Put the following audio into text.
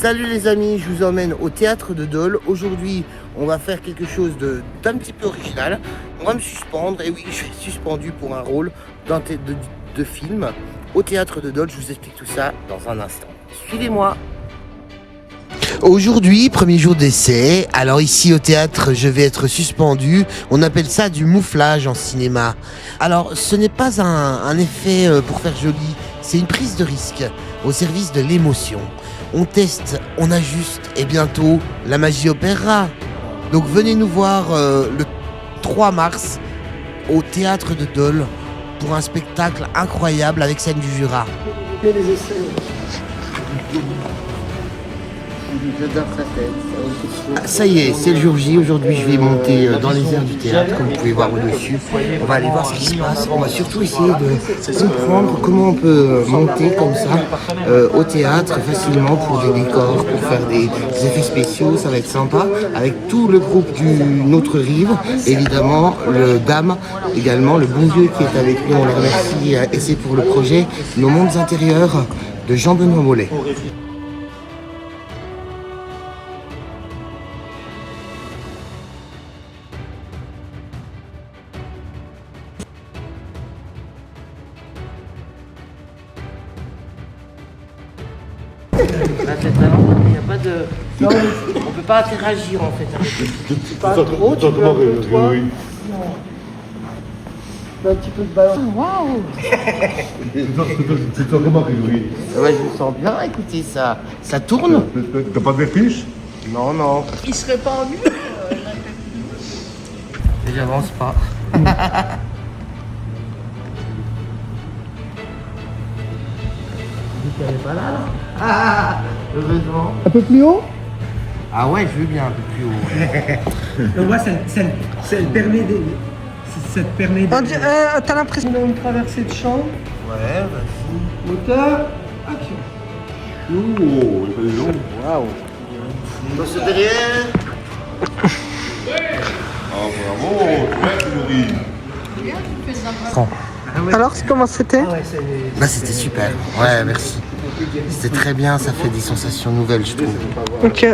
Salut les amis, je vous emmène au théâtre de Dole. Aujourd'hui, on va faire quelque chose d'un petit peu original. On va me suspendre, et oui, je suis suspendu pour un rôle de film au théâtre de Dole. Je vous explique tout ça dans un instant. Suivez-moi. Aujourd'hui, premier jour d'essai. Alors ici au théâtre, je vais être suspendu. On appelle ça du mouflage en cinéma. Alors ce n'est pas un effet pour faire joli, c'est une prise de risque au service de l'émotion. On teste, on ajuste et bientôt la magie opérera. Donc venez nous voir le 3 mars au théâtre de Dole pour un spectacle incroyable avec scène du Jura. Ça y est, c'est le jour J. Aujourd'hui, je vais monter dans les airs du théâtre, comme vous pouvez voir au-dessus. On va aller voir ce qui se passe. On va surtout essayer de comprendre comment on peut monter comme ça au théâtre facilement pour des décors, pour faire des effets spéciaux. Ça va être sympa. Avec tout le groupe d'une autre rive, évidemment, le Dame, également, le bon Dieu qui est avec nous. On le remercie et c'est pour le projet Nos mondes intérieurs de Jean-Benoît Mollet. La tête avant, il n'y a pas de... Non, on peut pas interagir en fait avec eux. Tu parles trop, tu peux un peu toi. Un petit peu de ballon. Waouh. C'est toi comment Grégory? Ouais, je me sens bien, écoutez, ça tourne. T'as pas de vertige? Non, non. Il serait pas en nu. Et j'avance pas. Elle est pas là, là. Ah, heureusement. Un peu plus haut. Ah ouais, je veux bien un peu plus haut. Donc moi, ça te permet de... Ça te permet de... T'as l'impression d'une traversée de champ. Ouais, vas-y. Moteur, action. Oh, il fait des jambes. Waouh. Passe derrière. Ah bravo, Grégory. Alors, comment c'était? Bah c'était super. Ouais, merci. C'était très bien, ça fait des sensations nouvelles, je trouve. Ok.